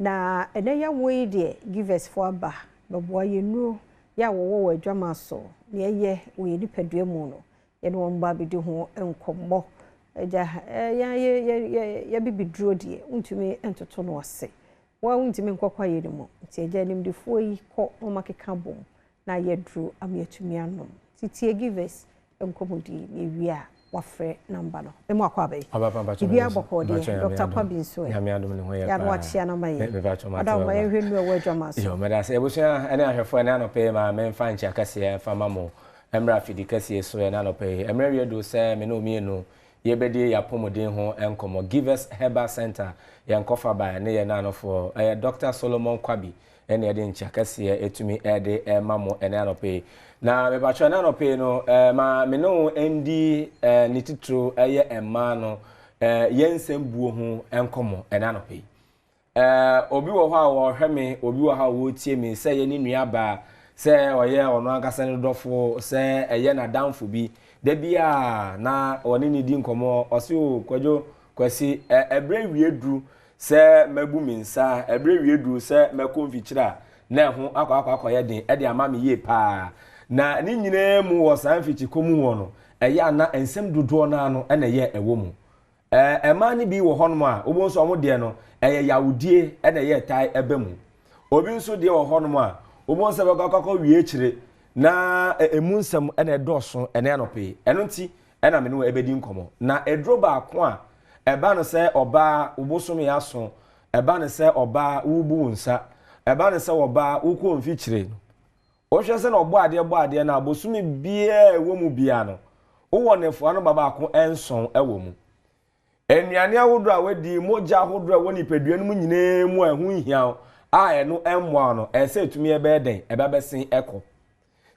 na ene ya wo de give us for ba babo ye nuro ya wo adwama so na ye wo ye nipadua mu no ye no mba bedi ho enkommo eja ya bibiduro de untumi entoto no ose wa untumi nkokwa ye mu ti eja nimdefo yi ko o makeka bom na ye duro amiatumi anom titie give us enkomodi ni wia wafre number no emu akwa be ibi abokode Dr. Kwabinso ya me adom ne ho ya no achia na maye Adom ma ehwe nu ewo adwama so yo me da se ebusia ene ahwefo ene anope ma me mfa nchi akase fa mamo emra fidi kase so ene anope emra wie do se me no mienu ye bedi ya pomodin ho enkomo give us Herbal Center ya nkofa ba ne ye na anofo Dr. Solomon Kwabi ene ye de nchi akase etumi ede mamo ene anope na me ba chwa na no pe no ma me no endi ni titro eye emma no yensem buo ho enkomo ena no pe obi wo ha wo hweme obi wo ha wo tie mi se ye ni nua ba se oye ono agasa ne dofo se eye na danfo bi da bia na oni ni di nkomo osi o kwajo kwasi ebre wiedru se mabu minsa ebre wiedru se makonfikira na ho akwa den e de ama me ye pa na ni nyine mu wo san fichi komu wo no eya na ensem dodo na no na ye ewo mu ema ni bi wo hono a obo nso omo de no eye yawudie na ye tai ebe mu obi nso de wo hono a obo nso be kakọ wie kire na emu nsem na edoso na anope eno nti na me no ebedi nkomo na edro ba ko a eba no se oba obosom ya so eba no se oba wubu nsa eba no se oba ukwo mfi kire no o hwese na ogbo ade na abosumi bia ewo mu bia no wo nefo ano baba ako enson ewo mu enuane ahodo a wedi moja ahodo a woni pedua no mu nyine mu ehun hia a eno emwa no ese etumi ebe den ebe besin eko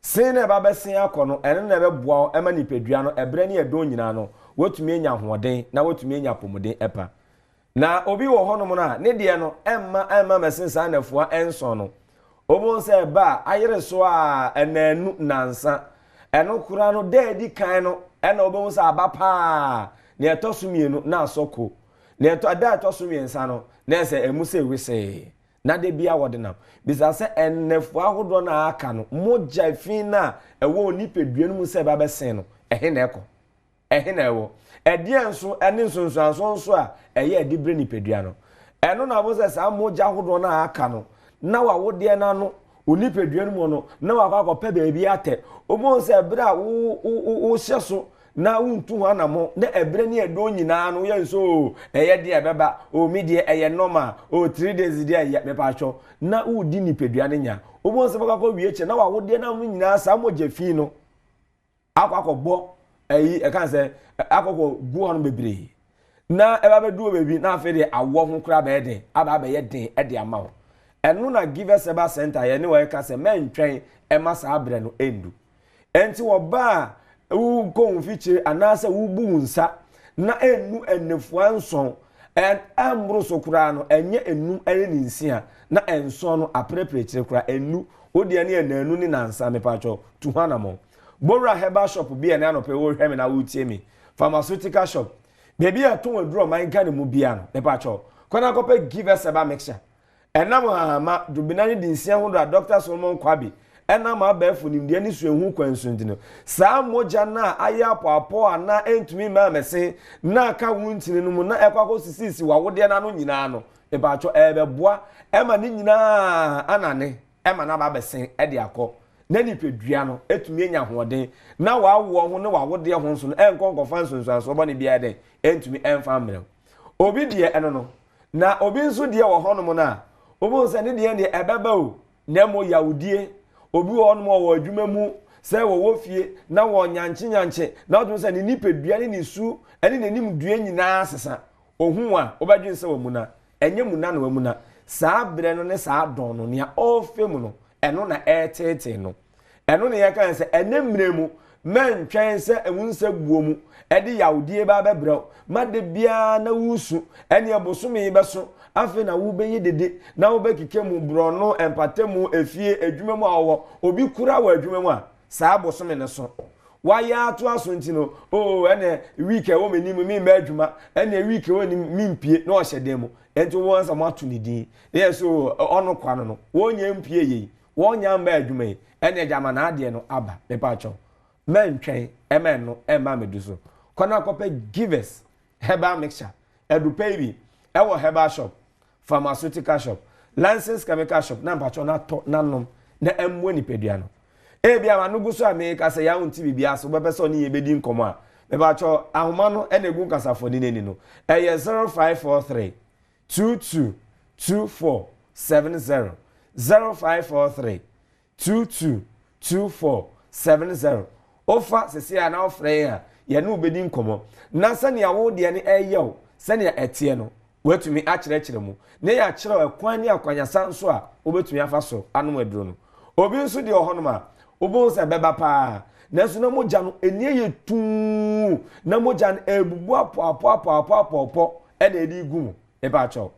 sin na ebe besin akọ no eno na ebe boa ema ni pedua no ebre ne edo nyina no wotumi enya hoden na wotumi enya pomuden epa na obi wo hono na ne de no emma mesin sa nefo enson no obon se ba ayere so a enanu nansa eno kura no dedi kan no ena obon se abapa ne etosumienu na asoko ne eto ada etosumiensa no na se emuse wese na de bia wodena bisa se ennefu ahodo na aka no moja fin na ewo onipedua no mu se ba besen no ehe na eko ehe na ewo edie nso ene nsonso a eye edibre nipedua no eno na bo se sa moja ahodo na aka no na wa wode na no onipedua no no na wa akọ beebi ate obo se bra wo hyeso na untu ho anamo na ebre ne edo nyina no ye nso eye de ebeba o mi de eye normal o 3 days de eye me pa cho na udi nipedua ne nya obo se akọ wie che na wa wode na no nyina sa moja fi no akọ bo eyi e kan se akọ gu ho no bebre na eba bedu bebi na afi de awo ho kra be den aba be ye den e de amawo enu na give us Herbal Center ye ne we ka se mentwen ema sa abre no endu enti wo ba u ko mfiche anase u bu nsa na enu enefu anson en amro so kura no enye enu ene nsia na enson no apreprechire kura enu odi ne enanu ni nansa me pacho tuhanamo Bora Herbal shop bi ene anope wo hweme na wo tie mi pharmaceutical shop bebi aton aduro man ka ne mu bia no me pacho kona kope give us Herbal mixture enam ma dubinani dinsia ho do Dr. Solomon Kwabi enam abafu nimde ni so ehu kwansu ndino saa moja na aya poapo ana entumi ma mese na aka wuntini no mu na ekwako sisisi wa wode na no nyina no e ba cho ebeboa ema ni nyina anane ema na ba besen e de akọ na nipedua no etumi enya hoden na wa wo ho ne wa wode ho nso no enkonko fanso nso aso bo ne bia den entumi emfa mmerem obi de eno no na obi nso de wo hono na obo se ne de ebeba o nemo yawudie obi wo no wo adwuma mu se wo fie na wo nyanche na odun se ni nipedua ni su ene nanim dua nyina asesa ohun a obadwen se wo mu na enye mu na na wo mu na saa bre no ne saa don no ne ofe mu no eno na etete no eno ne yekan se ene mremu mentwen se ewunse buo mu ede yawudie ba bebrɛ ma de bia na wusu ene abosome beso afi na wo beye dede na wo bekike mu brono empate mu efie adwuma mu awo obi kura wa adwuma mu a saa abosome ne so waya ato asontino oh ene week e wo menim mi ma adwuma ene week wo ni mi mpie na o hyede mu enti wo ansa mo ato ni din yes so ono kwano no wo nya mpie yi wo nya ma adwuma yi ene jama na ade no aba me pa cho mentwen emen no ema meduso kona kope givers herbal mixture edupe bi ewo herbal shop pharmaceutical shop licensed chemical shop na mpacho na to nanom na emwo ni pedua no bia ma no guso America se ya unti bibia so bebe so ni yebedi nkomo a me ba cho ahoma no na egu nkasafo ni nani no eye 0543 222470 0543 222470 ofa sese ya na ofre ya ye na obedi nkomo na sane ya wo de ne eyew sane ya etie no watumi akire mu ne ya kire akwan ni akwanyasa nso a obetumi afa so anom aduro no obi nso de ohonoma obo se beba pa nanso na mogya no enie ye tu na mogya no ebubu apo e na edi gu mu e ba cho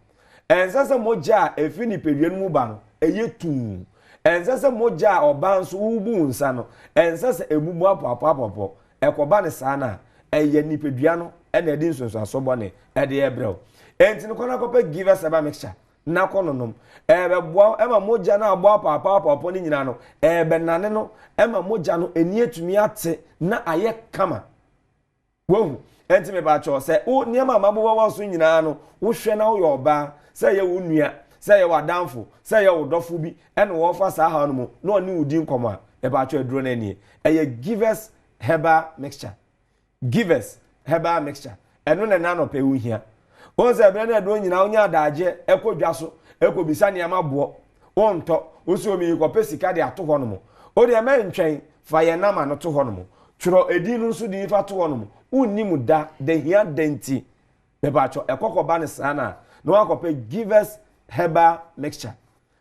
ensese mogya efi ni pedua no mu ba no eye tu ensese mogya oba nso ubu nsa no ensese ebubu apo ekoba ne saa na eye ni pedua no e na edi nsonso asobɔ ne e de ebrɛw enti no kona kopa give us a mixture na kononom ebe boa ema mogya na aboa papa ni nyina no ebe nane no ema mogya no eni etumi ate na aye kama wohu enti me ba cho se o niema mabowa waso nyina no wo hwe na wo yoba se ye wo nua se ye wadanfo se ye wo dofo bi ene wo fa sa ha no mu na oni udi nkomo a e ba cho aduro na ni eye give us herbal mixture eno na na no pe wo hia Onse ebe na do nyina onya adaje ekodwa so ekobisa ne ma bo onto osi omi ko pesika de ato ho no mo o de ma ntwen fa ye na ma no to ho no mo tworo edi no so di fa to ho no mo unnimu da de hia denti be ba cho ekokoba ne sana no akope give us herbal mixture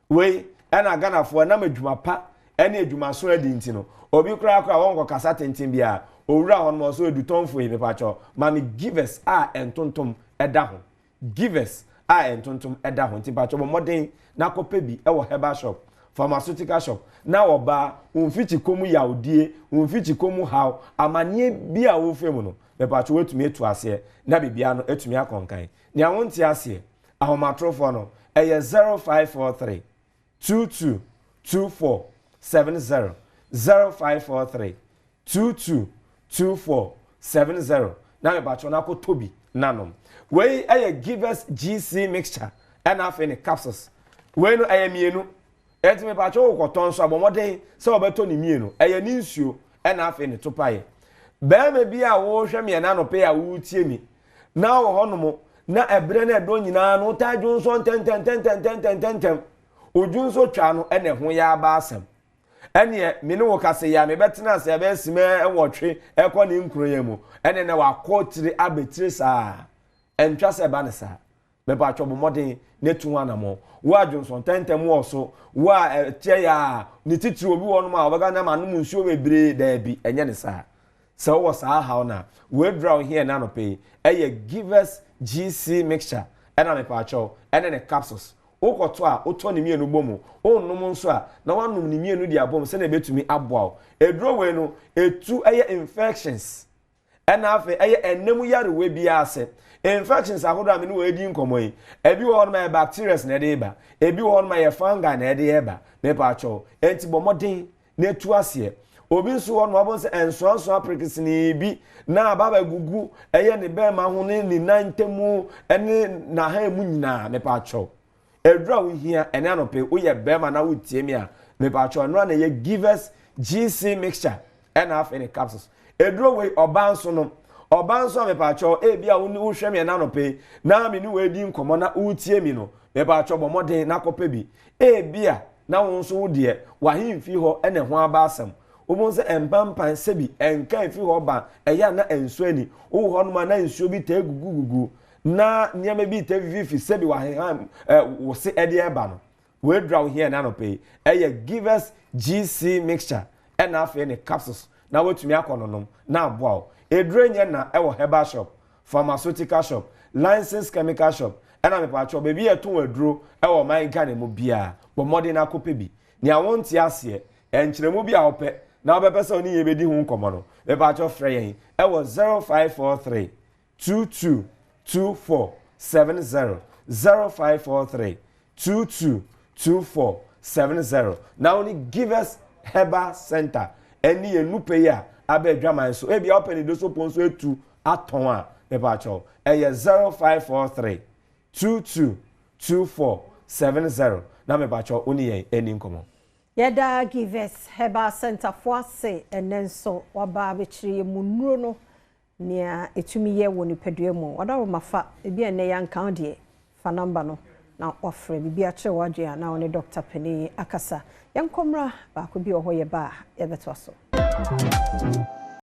we na ganafo na madwuma pa ene adwuma so adi nti no obi kura won ko kasa tentin bia owura ho no so edutonfo yi be ba cho mami give us entontom eda ho givers entontom eda ho ntipa cho modern na kope bi e wo herbal shop pharmaceutical shop na oba unfiti komu yaudie unfiti komu how amanie bi a wo femu no be pa cho wetumi etu ase na bibia no etumi akonkan ni awonti ase ahomatrofo no eye 0543 222470 0543 222470 na be pa cho na ko tobi nanom we aye give us GC mixture and afi ne capsules we no aye mienu etime pa cho koton so abomoden se obeto ni mienu aye ni nsuo and afi ne topaye be me bia wo hwe me na no pe ya wo tie mi na wo honomo na ebre na edo nyina no tajun so ten ojun so twa no ene ho ya ba asem ene me ne wo kase ya me betena se be sime enwotwe ekọ ne nkuro ya mu ene na wakotire abetire saa entwa se ba ne saa me ba twa bomodin netu anamo wo adwonson tentem wo so wo a tie ya ni titiri obi wo no ma obaga na ma no nsuo bebre da bi enye ne saa se wo saa ha na we draw here na no pay eye give us GC mixture ena me pa twa ene ne capsules okoto a oto ne mienu bomu onum nso a na wanum ne mienu di abom se na betumi aboa edro we no etu eye infections ena afa eye enemu yare we bia ase infections ahodo a me no we di nkomo yi ebi wo ma bacteria na de ba ebi wo ma ye fungi na de eba me pa cho enti bomodin na etu ase obi nso wo no abon se enso aprikisini bi na baba gugu eye ne be ma ho ne ni nantemu ene na ha emu nyina me pa cho edra wo hia ene anope wo ye bema na wo tie mi a me pa cho no na ye give us GC mixture and half in capsules edra we obanso no obanso me pa cho e bia wo hwe mi na anope na me ni we di nkomo na wo tie mi no me pa cho bomoden na kope bi e bia na wo nso wo de wa himfi ho ene ho abasam obonse empampan sebi enka fi ho ba eya na enso ani wo ho no ma na enso bi ta gugugugu na niam bi te vivi sebi wa wo se ede eba no we draw here na no pay give us GC mixture and afi ne capsules na wetumi akononom na aboa edrenye na e wo herbal shop pharmaceutical shop licensed chemical shop and am pa cho baby e ton aduro e wo man Ghana mu bia bo modern akope bi ni awonti ase enkyeremu bi a ope na obepesa oni ye bedi hu nkomo no be ba cho frɛ yɛn e wo 0543 222470 0543 222470 now only give us Herbal Center any enupe ya abe dwaman so e bia open do so pon so etu aton a be ba cho e 0543 222470 na me ba cho oni yɛn eni nkomo Yada give us Herbal Center for say and then so waba betri munuro no nia etumi ye woni pedue mu oda wo mafa e bia ne yan kan de fa number no na ofre bibia kire wadua na woni Dr. Penny akasa yan komra ba ko bi oho ye ba ye beto so